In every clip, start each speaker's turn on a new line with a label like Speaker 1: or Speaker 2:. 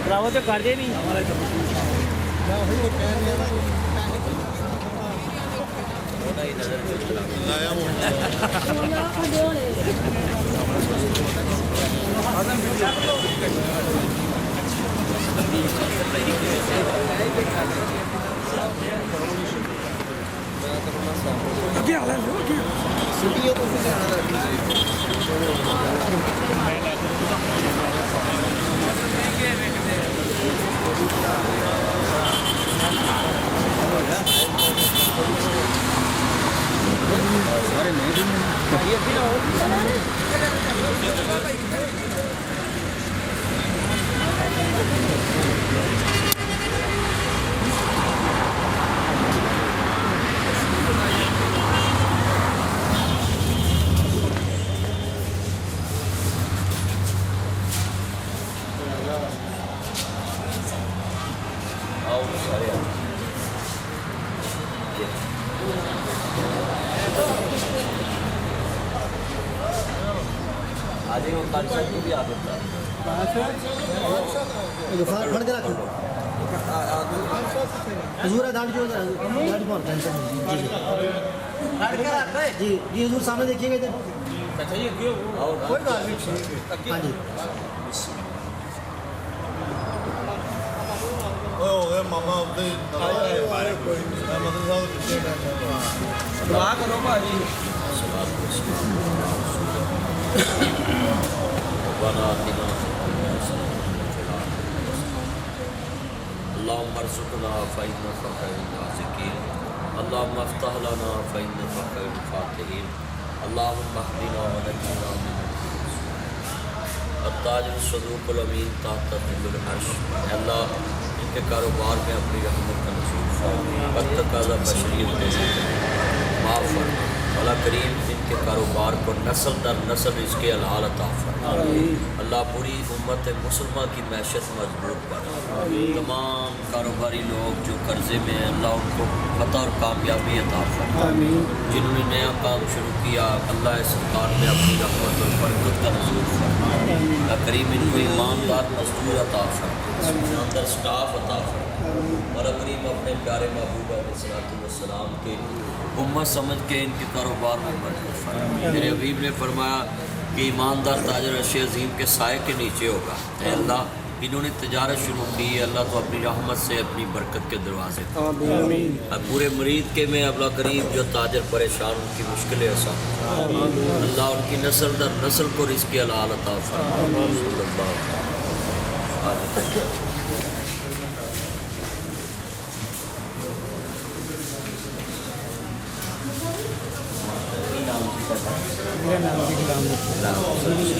Speaker 1: تلاوت تو کر دے نہیں
Speaker 2: جی جی حضور سامنے دیکھیے گا ہاں جی
Speaker 3: ماما دعا کرو بھائی
Speaker 4: اللهم ارزقنا فإنك خير الرازقين اللهم افتح لنا فإنك خير الفاتحين اللهم اهدنا ونجنا من التاج الصدوق الامین تحت ظل العرش. اللہ ان کے کاروبار میں اپنی رحمت کا نصیب فرما، بدتقاضا بشریت دے معاف فرما. اللہ کریم ان کے کاروبار کو نسل در نسل اس کے حلال عطا فرما. اللہ پوری امت مسلمہ کی معیشت مضبوط بنا. تمام کاروباری لوگ جو قرضے میں ہیں اللہ ان کو فتح اور کامیابی عطا فرما. جنہوں نے نیا کام شروع کیا اللہ اس سرکار میں اپنی رحمت اور برکت کا نزول فرما. اللہ کریم ان کو ایماندار مزدور عطا فرما، ایماندار سٹاف عطا فرما. اور کریم اپنے پیارے محبوب علیہ السلام کے امت سمجھ کے ان کے کاروبار میں برکت فرما. میرے حبیب نے فرمایا کہ ایماندار تاجر عرش عظیم کے سائے کے نیچے ہوگا. اے اللہ انہوں نے تجارت شروع کی ہے، اللہ تو اپنی رحمت سے اپنی برکت کے دروازے اب پورے مرید کے میں اللہ کریم جو تاجر پریشان ان کی مشکلیں آسان اللہ ان کی نسل در نسل کو رزق حلال عطا فرما. صلی اللہ علیہ وسلم.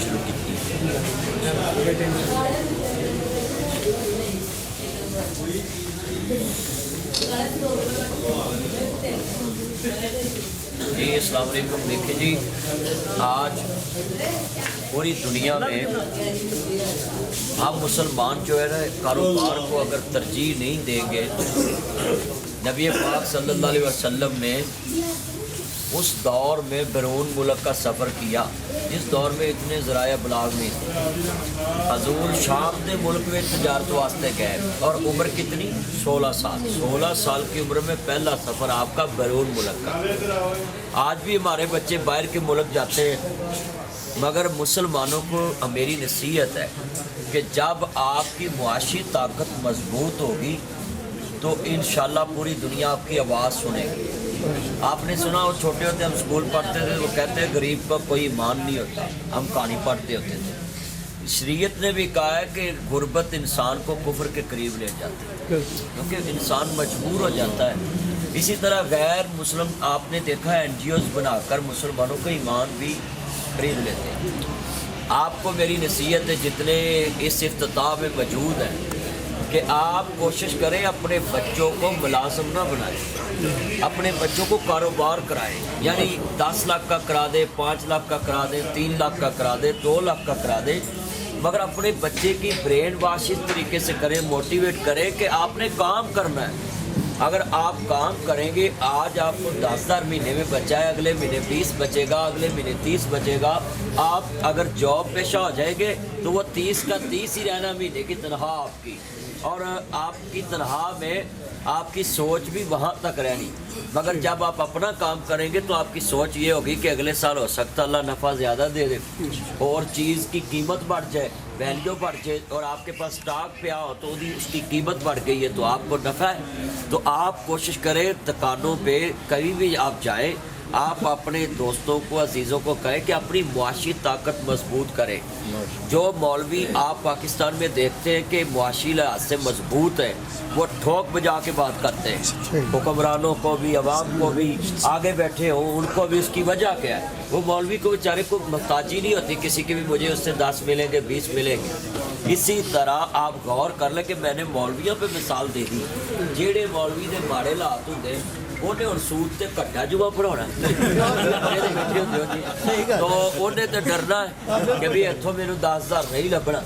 Speaker 4: شروع کی جی السلام علیکم. دیکھیں جی آج پوری دنیا میں ہم مسلمان جو ہے نا کاروبار کو اگر ترجیح نہیں دیں گے، نبی پاک صلی اللہ علیہ وسلم نے اس دور میں بیرون ملک کا سفر کیا جس دور میں اتنے ذرائع ابلاغ نہیں تھے. حضور شام کے ملک میں تجارت واسطے گئے اور عمر کتنی 16 سال 16 سال کی عمر میں پہلا سفر آپ کا بیرون ملک کا. آج بھی ہمارے بچے باہر کے ملک جاتے ہیں، مگر مسلمانوں کو میری نصیحت ہے کہ جب آپ کی معاشی طاقت مضبوط ہوگی تو انشاءاللہ پوری دنیا آپ کی آواز سنے گی. آپ نے سنا وہ چھوٹے ہوتے ہم اسکول پڑھتے تھے، وہ کہتے ہیں غریب کا کوئی ایمان نہیں ہوتا. ہم کہانی پڑھتے ہوتے تھے. شریعت نے بھی کہا ہے کہ غربت انسان کو کفر کے قریب لے جاتی ہے کیونکہ انسان مجبور ہو جاتا ہے. اسی طرح غیر مسلم آپ نے دیکھا ہے این جی اوز بنا کر مسلمانوں کا ایمان بھی خرید لیتے ہیں. آپ کو میری نصیحت ہے جتنے اس افتتاح میں موجود ہیں کہ آپ کوشش کریں اپنے بچوں کو ملازم نہ بنائیں، اپنے بچوں کو کاروبار کرائیں. یعنی 10 لاکھ کا کرا دے، 5 لاکھ کا کرا دے، 3 لاکھ کا کرا دے، 2 لاکھ کا کرا دے، مگر اپنے بچے کی برین واش اس طریقے سے کریں، موٹیویٹ کریں کہ آپ نے کام کرنا ہے. अगर आप काम करेंगे, आज आपको 10,000 महीने में बचा है, अगले महीने 20 बचेगा, अगले महीने 30 बचेगा। आप अगर जॉब पेशा हो जाएंगे तो वो 30 का 30 ही रहना महीने की तनख्वाह आपकी, और आपकी तनख्वाह में आपकी सोच भी वहाँ तक रहनी। मगर जब आप अपना काम करेंगे तो आपकी सोच ये होगी कि अगले साल हो सकता अल्लाह नफ़ा ज़्यादा दे दे और चीज़ की कीमत बढ़ जाए, वैल्यू बढ़ जाए, और आपके पास स्टॉक पे आओ तो उसकी कीमत बढ़ गई है तो आपको नफ़ा है। तो आप कोशिश करें दुकानों पे कहीं भी आप जाएं, आप अपने दोस्तों को, अजीज़ों को कहें कि अपनी मुआशी ताकत मजबूत करें। जो मौलवी आप पाकिस्तान में देखते हैं कि मुआशी लिहाज से मजबूत है, वो ठोक बजा के बात करते हैं, हुक्मरानों को भी, अवाम को भी, आगे बैठे हों उनको भी। उसकी वजह क्या है? वो मौलवी को बेचारे को मोहताजी नहीं होती किसी की भी, मुझे उससे 10 मिलेंगे 20 मिलेंगे। इसी तरह आप गौर कर लें कि मैंने मौलवियों पे मिसाल दे दी, जेड़े मौलवी दे माड़े हालात होंगे ਉਹਨੇ ਹੁਣ ਸੂਤ ਤੇ ਘੱਟਾ ਜੁਆ ਪੜਾਉਣਾ तो ਉਹਨੇ ਤੇ ਡਰਨਾ ਕਿ ਵੀ ਇੱਥੋਂ ਮੈਨੂੰ 10,000 ਨਹੀਂ ਲੱਭਣਾ।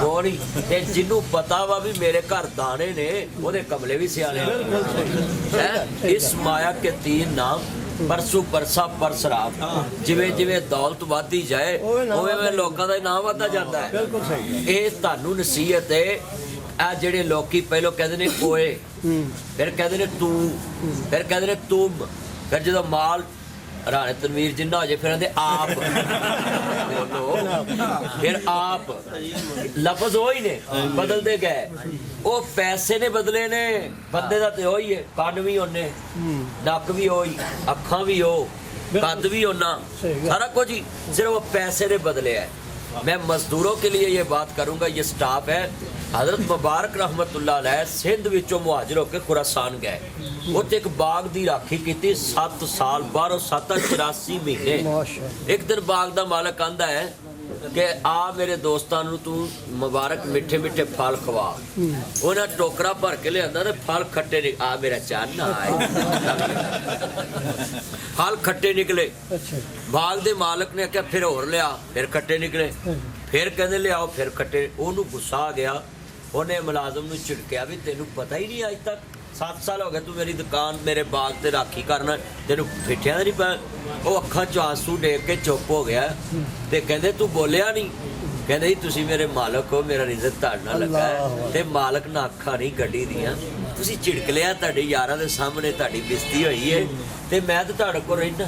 Speaker 4: ਉਹ ਨਹੀਂ, ਤੇ ਜਿਹਨੂੰ ਪਤਾ ਵਾ ਵੀ ਮੇਰੇ ਘਰ ਦਾਣੇ ਨੇ ਉਹਦੇ ਕਮਲੇ ਵੀ ਸਿਆਣੇ ਹੈ। ਇਸ ਮਾਇਆ ਕੇ ਤੀਨ ਨਾਮ ਪਰਸੂ ਪਰਸਾ ਪਰਸਰਾਬ, ਜਿਵੇਂ ਜਿਵੇਂ ਦੌਲਤ ਵੱਧਦੀ ਜਾਏ ਉਵੇਂ ਲੋਕਾਂ ਦਾ ਨਾਮ ਵੱਧਦਾ ਜਾਂਦਾ ਹੈ। ਇਹ ਤੁਹਾਨੂੰ ਨਸੀਹਤ ਹੈ। ਆ ਜਿਹੜੇ ਲੋਕੀ ਪਹਿਲੋਂ ਕਹਿੰਦੇ ਨੇ ਓਏ, ਫਿਰ ਕਹਿੰਦੇ ਨੇ ਤੂੰ, ਫਿਰ ਕਹਿੰਦੇ ਨੇ ਤੁਮ, ਫਿਰ ਜਦੋਂ ਮਾਲ ਰਾਣੇ ਤਨਵੀਰ ਜਿੰਨਾ ਹੋ ਜਾਏ ਫਿਰ ਕਹਿੰਦੇ ਆਪ, ਫਿਰ ਆਪ। ਲਫ਼ਜ਼ ਉਹੀ ਨੇ, ਬਦਲਦੇ ਗਏ। ਉਹ ਪੈਸੇ ਨੇ ਬਦਲੇ ਨੇ, ਬੰਦੇ ਦਾ ਤੇ ਉਹੀ ਹੈ। ਕੰਨ ਵੀ ਉਹਨੇ, ਨੱਕ ਵੀ ਉਹੀ, ਅੱਖਾਂ ਵੀ ਉਹ, ਕੱਦ भी होना, सारा कुछ ही, सिर्फ वो पैसे ने बदले है। मैं मजदूरों के लिए ये बात करूंगा। ये स्टाफ है, हजरत मुबारक रहमतुल्लाह अलैह सिंध विचों मुहाजिर होकर खुरासान गए, उत्थे एक बाग दी राखी की 7 साल 12 7 84 महीने। एक दिन बाग दा मालक आंदा है कि आ मेरे दोस्तां नूं तू मुबारक मिठे मिठे फल खवा। उन्हें टोकरा भर के लिया ते फल खट्टे आ मेरा चन्न आए, फल खट्टे निकले। बाग दे मालक ने आख्या फिर होर लिया, फिर खट्टे निकले। फिर कहते लियाओ, फिर खट्टे। ओनू गुस्सा आ गया, उन्हें मुलाजम नूं झिड़किया भी तेनू पता ही नहीं, अज तक 7 साल हो गए तू मेरी दुकान मेरे बाग ते राखी करना, तेनू फिटिया नहीं पा। वो अखां च आंसू देख के चुप हो गया ते कहंदे तू बोलिया नहीं। कहंदे जी तुसीं मेरे मालक हो, मेरा रिज़्क तुहाडे नाल लगा है ते मालक ना अखां नहीं कड्ढी दियां, तुसीं झिड़क लिया, तुहाडे यारां दे सामने तुहाडी बेइज्जती होई है ते मैं ते तुहाडे कोल रहिंदा,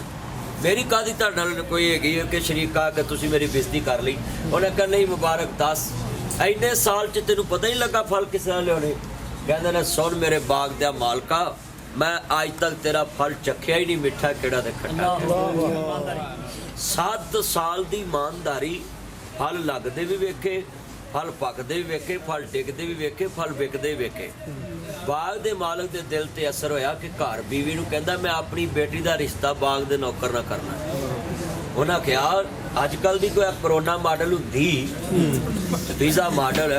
Speaker 4: मेरी कादी तुहाडे नाल कोई हैगी है कि शरीका कि तुसीं मेरी बेइज्जती कर लई। उन्हें कहा नहीं मुबारक दस, इन्ने साल च तैनूं पता ही लगा फल किस तरह लियाने। कहंदे ने सुन मेरे बाग दा मालका, मैं आज तक तेरा फल चखिया ही नहीं, मिठा केड़ा ते खट्टा। 7 साल दी ईमानदारी, फल लगदे भी वेखे, फल पकदे भी वेखे, फल डिगदे भी वेखे, फल विकदे भी वेखे। बाग दे मालक दे दिल ते असर होया कि घर बीवी नूं कहंदा मैं अपनी बेटी दा रिश्ता बाग दे नौकर ना करना। उन्हें कहा अजकल की कोई करोना मॉडल होंदी, वीज़ा मॉडल,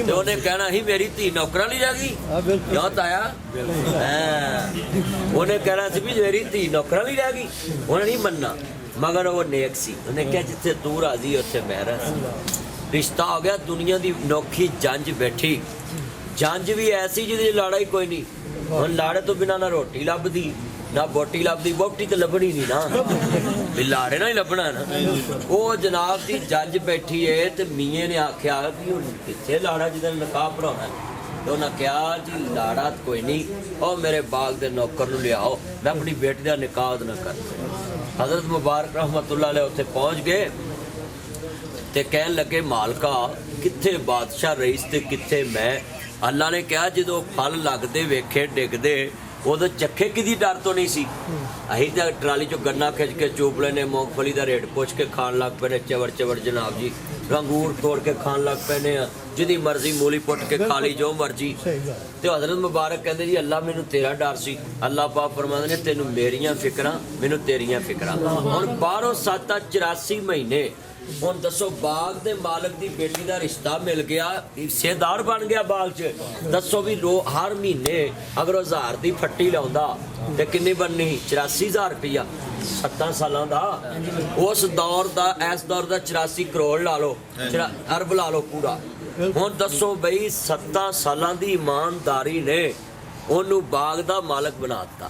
Speaker 4: तो उन्हें कहना ही मेरी धी नौकरां नहीं रह गई, क्यों ताया? उन्हें कहना सी भी मेरी धी नौकरां नहीं रह गई, उन्हें नहीं मनना। मगर वो नेक सी, उन्हें कहा जिथे तू राजी उत्थे मैं राजी। रिश्ता हो गया। दुनिया की नौखी जंज बैठी, जंज भी ऐसी जिहदी लाड़ा ही कोई नहीं। हुण लाड़े तो बिना ना रोटी लभदी ना बोटी लभदी, बोटी तो लभनी नहीं ना, भी लाड़े ना ही लभना ना। वो जनाब की जंज बैठी है तो मियाँ ने आख्या कि हुण कित्थे लाड़ा जिहदा निकाह पढ़ाउणा, तो उन्हें कहा जी लाड़ा कोई नहीं, और मेरे बाग के नौकर नूं लियाओ, मैं अपनी बेटी का निकाह ना कर। हजरत मुबारक रहमतुल्लाह अलैह उत्थे पहुँच गए ते कहन लगे मालका कित्थे बादशाह रईस ते कित्थे मैं। अल्लाह ने कहा जो फल लगते वेखे डिगदे उदों चखे कि डर तो नहीं सी। असीं तो ट्राली चो गन्ना खिंच के चूप लेने, मूंगफली का रेट पुछ के खान लग पे, चवर चवर जनाब जी, अंगूर तोड़ के खान लग पे, जिदी मर्जी मूली पुट के खा ली जो मर्जी। तो हजरत मुबारक कहते जी अल्लाह मैनू तेरा डर सी। अल्लाह पाक फरमांदे ने तेनू मेरियां फिक्रां, मैनू तेरियां फिक्रां। हुण 12 7 84 महीने ਹੁਣ ਦੱਸੋ ਬਾਗ ਦੇ ਮਾਲਕ ਦੀ ਬੇਟੀ ਦਾ ਰਿਸ਼ਤਾ ਮਿਲ ਗਿਆ, ਹਿੱਸੇਦਾਰ ਬਣ ਗਿਆ ਬਾਗ 'ਚ। ਦੱਸੋ ਵੀ ਹਰ ਮਹੀਨੇ ਅਗਰ 1000 ਦੀ ਫੱਟੀ ਲਾਉਂਦਾ ਤੇ ਕਿੰਨੀ ਬਣਨੀ? 84,000 ਰੁਪਇਆ 7 ਸਾਲਾਂ ਦਾ। ਉਸ ਦੌਰ ਦਾ, ਇਸ ਦੌਰ ਦਾ 84 ਕਰੋੜ ਲਾ ਲਓ, ਅਰਬ ਲਾ ਲਓ ਪੂਰਾ। ਹੁਣ ਦੱਸੋ ਬਈ 7 ਸਾਲਾਂ ਦੀ ਈਮਾਨਦਾਰੀ ਨੇ ਉਹਨੂੰ ਬਾਗ ਦਾ ਮਾਲਕ ਬਣਾਤਾ,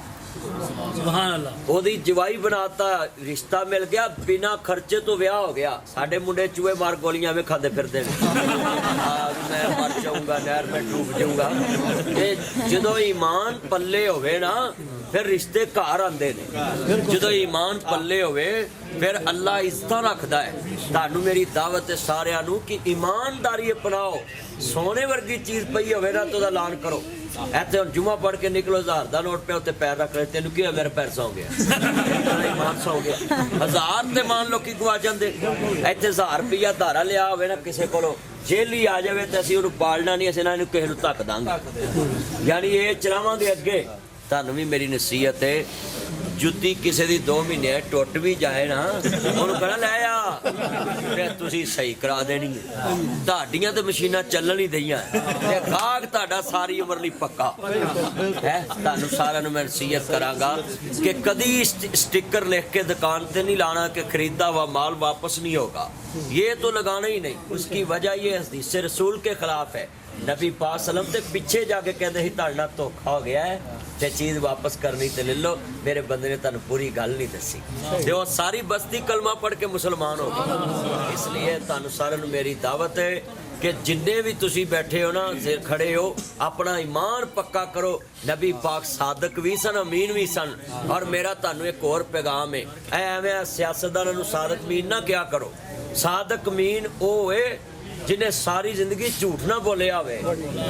Speaker 1: ਸੁਭਾਨ ਅੱਲਾਹ।
Speaker 4: ਉਹਦੀ ਜਵਾਈ ਬਣਾਤਾ, ਰਿਸ਼ਤਾ ਮਿਲ ਗਿਆ, ਬਿਨਾ ਖਰਚੇ ਤੋਂ ਵਿਆਹ ਹੋ ਗਿਆ। ਸਾਡੇ ਮੁੰਡੇ ਚੂਹੇ ਮਾਰ ਗੋਲੀਆਂ ਐਵੇਂ ਖਾਂਦੇ ਫਿਰਦੇ ਨੇ, ਮੈਂ ਮਰ ਜਾਊਂਗਾ, ਨਹਿਰ ਮੈਂ ਡੂਬ ਜਾਊਂਗਾ। ਤੇ ਜਦੋਂ ਈਮਾਨ ਪੱਲੇ ਹੋਵੇ ਨਾ ਫਿਰ ਰਿਸ਼ਤੇ ਘਰ ਆਉਂਦੇ ਨੇ। ਜਦੋਂ ਈਮਾਨ ਪੱਲੇ ਹੋਵੇ ਫਿਰ ਅੱਲਾ ਇੱਜ਼ਤਾਂ ਰੱਖਦਾ ਹੈ। ਤੁਹਾਨੂੰ ਮੇਰੀ ਦਾਵਤ ਹੈ ਸਾਰਿਆਂ ਨੂੰ ਕਿ ਇਮਾਨਦਾਰੀ ਅਪਣਾਓ। ਸੋਨੇ ਵਰਗੀ ਚੀਜ਼ ਪਈ ਹੋਵੇ ਨਾ ਤਾਂ ਉਹਦਾ ਐਲਾਨ ਕਰੋ। ਇੱਥੇ ਹੁਣ ਜੁਮਾ ਪੜ੍ਹ ਕੇ ਨਿਕਲੋ, 1000 ਦਾ ਨੋਟ ਪਿਆ ਉੱਤੇ ਪੈਰ ਰੱਖ ਲੈ, ਤੈਨੂੰ ਕੀ ਹੋਇਆ? ਮੇਰਾ ਪੈਰ ਸੌ ਗਿਆ, ਇਮਾਨ ਸੌ ਗਿਆ। 1000 ਤੇ ਮੰਨ ਲਓ ਕਿ ਗਵਾ ਜਾਂਦੇ। ਇੱਥੇ 1000 ਰੁਪਈਆ ਧਾਰਾ ਲਿਆ ਹੋਵੇ ਨਾ ਕਿਸੇ ਕੋਲੋਂ, ਜੇਲੀ ਆ ਜਾਵੇ ਤੇ ਅਸੀਂ ਉਹਨੂੰ ਪਾਲਣਾ ਨਹੀਂ, ਅਸੀਂ ਇਹਨਾਂ ਨੂੰ ਕਿਸੇ ਨੂੰ ਧੱਕ ਦਾਂਗੇ। ਯਾਨੀ ਇਹ ਚਲਾਵਾਂਗੇ ਅੱਗੇ। ਤੁਹਾਨੂੰ ਵੀ ਮੇਰੀ ਨਸੀਹਤ ਹੈ, ਜੁੱਤੀ ਕਿਸੇ ਦੀ 2 ਮਹੀਨੇ ਟੁੱਟ ਵੀ ਜਾਏ ਨਾ, ਉਹਨੂੰ ਕਹਿਣਾ ਲੈ ਆ, ਤੇ ਤੁਸੀਂ ਸਹੀ ਕਰਾ ਦੇਣੀ ਹੈ। ਤੁਹਾਡੀਆਂ ਤੇ ਮਸ਼ੀਨਾਂ ਚੱਲਣ ਹੀ ਦਈਆਂ ਤੇ ਗਾਹਕ ਤੁਹਾਡਾ ਸਾਰੀ ਉਮਰ ਲਈ ਪੱਕਾ ਹੈ। ਤੁਹਾਨੂੰ ਸਾਰਿਆਂ ਨੂੰ ਮੈਂ ਨਸੀਹਤ ਕਰਾਂਗਾ ਕਿ ਕਦੀ ਸਟicker ਲਿਖ ਕੇ ਦੁਕਾਨ ਤੇ ਨਹੀਂ ਲਾਣਾ कि खरीदा हुआ माल वापस नहीं होगा, ये तो लगाना ही नहीं। उसकी वजह ये हदीस रसूल के खिलाफ है। नबी पाक सल्लम ते पीछे जाके कहते ही ਤੁਹਾਡਾ ਧੋਖਾ ਹੋ ਗਿਆ ਹੈ ਤੇ ਚੀਜ਼ ਵਾਪਸ ਕਰਨੀ ਤੇ ਲੈ ਲਓ। ਮੇਰੇ ਬੰਦੇ ਨੇ ਤੁਹਾਨੂੰ ਪੂਰੀ ਗੱਲ ਨਹੀਂ ਦੱਸੀ ਤੇ ਉਹ ਸਾਰੀ ਬਸਤੀ ਕਲਮਾ ਪੜ੍ਹ ਕੇ ਮੁਸਲਮਾਨ ਹੋ ਗਈ। ਇਸ ਲਈ ਤੁਹਾਨੂੰ ਸਾਰਿਆਂ ਨੂੰ ਮੇਰੀ ਦਾਵਤ ਹੈ ਕਿ ਜਿੰਨੇ ਵੀ ਤੁਸੀਂ ਬੈਠੇ ਹੋ ਨਾ, ਖੜੇ ਹੋ, ਆਪਣਾ ਈਮਾਨ ਪੱਕਾ ਕਰੋ। ਨਬੀ ਪਾਕ ਸਾਦਕ ਵੀ ਸਨ, ਅਮੀਨ ਵੀ ਸਨ। ਔਰ ਮੇਰਾ ਤੁਹਾਨੂੰ ਇੱਕ ਹੋਰ ਪੈਗਾਮ ਹੈ, ਐਵੇਂ ਸਿਆਸਤਦਾਨਾਂ ਨੂੰ ਸਾਦਕ ਅਮੀਨ ਨਾ ਕਿਹਾ ਕਰੋ। ਸਾਦਕ ਅਮੀਨ ਉਹ ਹੈ जिन्हें सारी जिंदगी झूठ ना बोलिया होवे,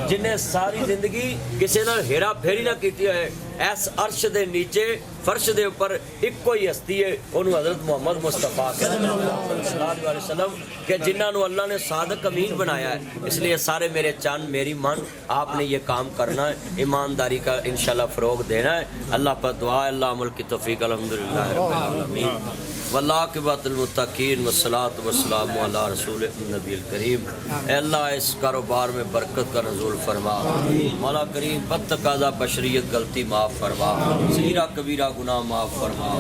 Speaker 4: जिन्हें सारी जिंदगी किसी नाल हेरा फेरी ना की होए। इस अर्श दे नीचे फर्श दे ऊपर इक्को ही हस्ती है, उन्होंने हजरत मोहम्मद मुस्तफा सल्लल्लाहु अलैहि वसल्लम के जिन्हां नूं अल्लाह ने सादक अमीन बनाया है। इसलिए सारे मेरे चंद मेरी मन, आपने ये काम करना है, ईमानदारी का इंशाल्लाह फ़रोग देना है। अल्लाह पर दुआ है, अल्लाह अमल की तौफीक, अल्हम्दुलिल्लाह रब्बिल आलमीन। वल्लाक़िबतुल मुत्तक़ीन वस्सलातु वस्सलामु अला रसूलिन नबील करीम। अल्लाह इस कारोबार में बरकत का नज़ूल फरमा। मौला करीम बत्तकाज़ा बशरियत गलती माफ़ फरमा, सगीरा कबीरा गुनाह माफ़ फरमा।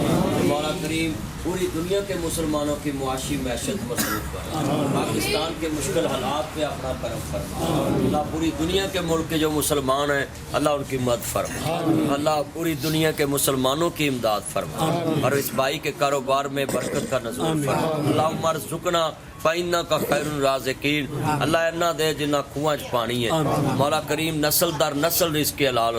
Speaker 4: मौला करीम पूरी दुनिया के मुसलमानों की मुआशी मैशत मसरूफ़ फरमा। पाकिस्तान के मुश्किल हालात पे अपना करम फरमा। अल्लाह पूरी दुनिया के मुल्क के जो मुसलमान हैं अल्लाह उनकी मदद फरमा। अल्लाह पूरी दुनिया के मुसलमानों की इमदाद फरमा और इस भाई के कारोबार में बरकत का नज़ूल फरमा। अल्लाहुम्मा रज़ुक़ना फ़इन्ना का खैरुर राज़िक़ीन। अल्लाह इन्ना दे जिन्ना खूहां च पानी है। मौला करीम नस्ल दर नस्ल रिज़्क़ हलाल